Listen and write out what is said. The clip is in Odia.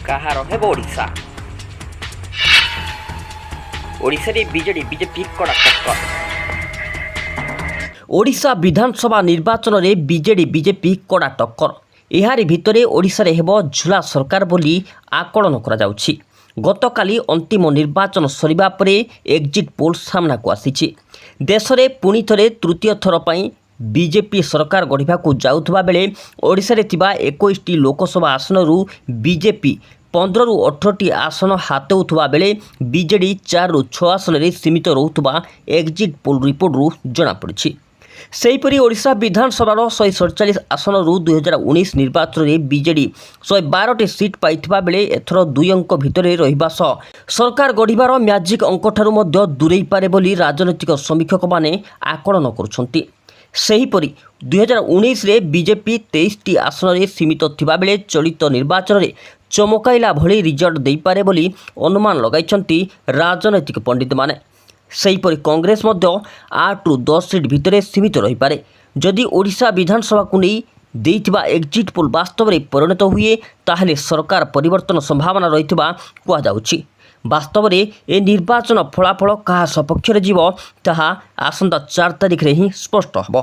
କାହାର ହେବ ଓଡ଼ିଶା? ଓଡ଼ିଶାରେ ବିଜେଡି ବିଜେପି କଡ଼ା ଟକ୍କର। ଓଡ଼ିଶା ବିଧାନସଭା ନିର୍ବାଚନରେ ବିଜେଡି ବିଜେପି କଡ଼ା ଟକ୍କର। ଏହାରି ଭିତରେ ଓଡ଼ିଶାରେ ହେବ ଝୁଲା ସରକାର ବୋଲି ଆକଳନ କରାଯାଉଛି। ଗତକାଲି ଅନ୍ତିମ ନିର୍ବାଚନ ସରିବା ପରେ ଏକ୍ଜିଟ୍ ପୋଲ୍ ସାମ୍ନାକୁ ଆସିଛି। ଦେଶରେ ପୁଣି ଥରେ ତୃତୀୟ ଥର ପାଇଁ ବିଜେପି ସରକାର ଗଢ଼ିବାକୁ ଯାଉଥିବା ବେଳେ ଓଡ଼ିଶାରେ ଥିବା 21ଟି ଲୋକସଭା ଆସନରୁ ବିଜେପି 15ରୁ 18ଟି ଆସନ ହାତେଉଥିବା ବେଳେ ବିଜେଡି 4ରୁ 6 ଆସନରେ ସୀମିତ ରହୁଥିବା ଏକ୍ଜିଟ୍ ପୋଲ୍ ରିପୋର୍ଟରୁ ଜଣାପଡ଼ିଛି। ସେହିପରି ଓଡ଼ିଶା ବିଧାନସଭାର 147 ଆସନରୁ 2019 ନିର୍ବାଚନରେ ବିଜେଡି 112ଟି ସିଟ୍ ପାଇଥିବା ବେଳେ ଏଥର 2 ଅଙ୍କ ଭିତରେ ରହିବା ସହ ସରକାର ଗଢ଼ିବାର ମ୍ୟାଜିକ୍ ଅଙ୍କଠାରୁ ମଧ୍ୟ ଦୂରେଇପାରେ ବୋଲି ରାଜନୈତିକ ସମୀକ୍ଷକମାନେ ଆକଳନ କରୁଛନ୍ତି। ସେହିପରି 2019ରେ ବିଜେପି 23ଟି ଆସନରେ ସୀମିତ ଥିବାବେଳେ ଚଳିତ ନିର୍ବାଚନରେ ଚମକାଇଲା ଭଳି ରିଜଲ୍ଟ ଦେଇପାରେ ବୋଲି ଅନୁମାନ ଲଗାଇଛନ୍ତି ରାଜନୈତିକ ପଣ୍ଡିତମାନେ। ସେହିପରି କଂଗ୍ରେସ ମଧ୍ୟ 8ରୁ 10 ସିଟ୍ ଭିତରେ ସୀମିତ ରହିପାରେ ଯଦି ଓଡ଼ିଶା ବିଧାନସଭାକୁ ନେଇ ଦେଇଥିବା ଏକ୍ଜିଟ୍ ପୋଲ୍ ବାସ୍ତବରେ ପରିଣତ ହୁଏ, ତାହେଲେ ସରକାର ପରିବର୍ତ୍ତନ ସମ୍ଭାବନା ରହିଥିବା କୁହାଯାଉଛି। ବାସ୍ତବରେ ଏ ନିର୍ବାଚନ ଫଳାଫଳ କାହା ସପକ୍ଷରେ ଯିବ ତାହା ଆସନ୍ତା 4 ତାରିଖରେ ହିଁ ସ୍ପଷ୍ଟ ହେବ।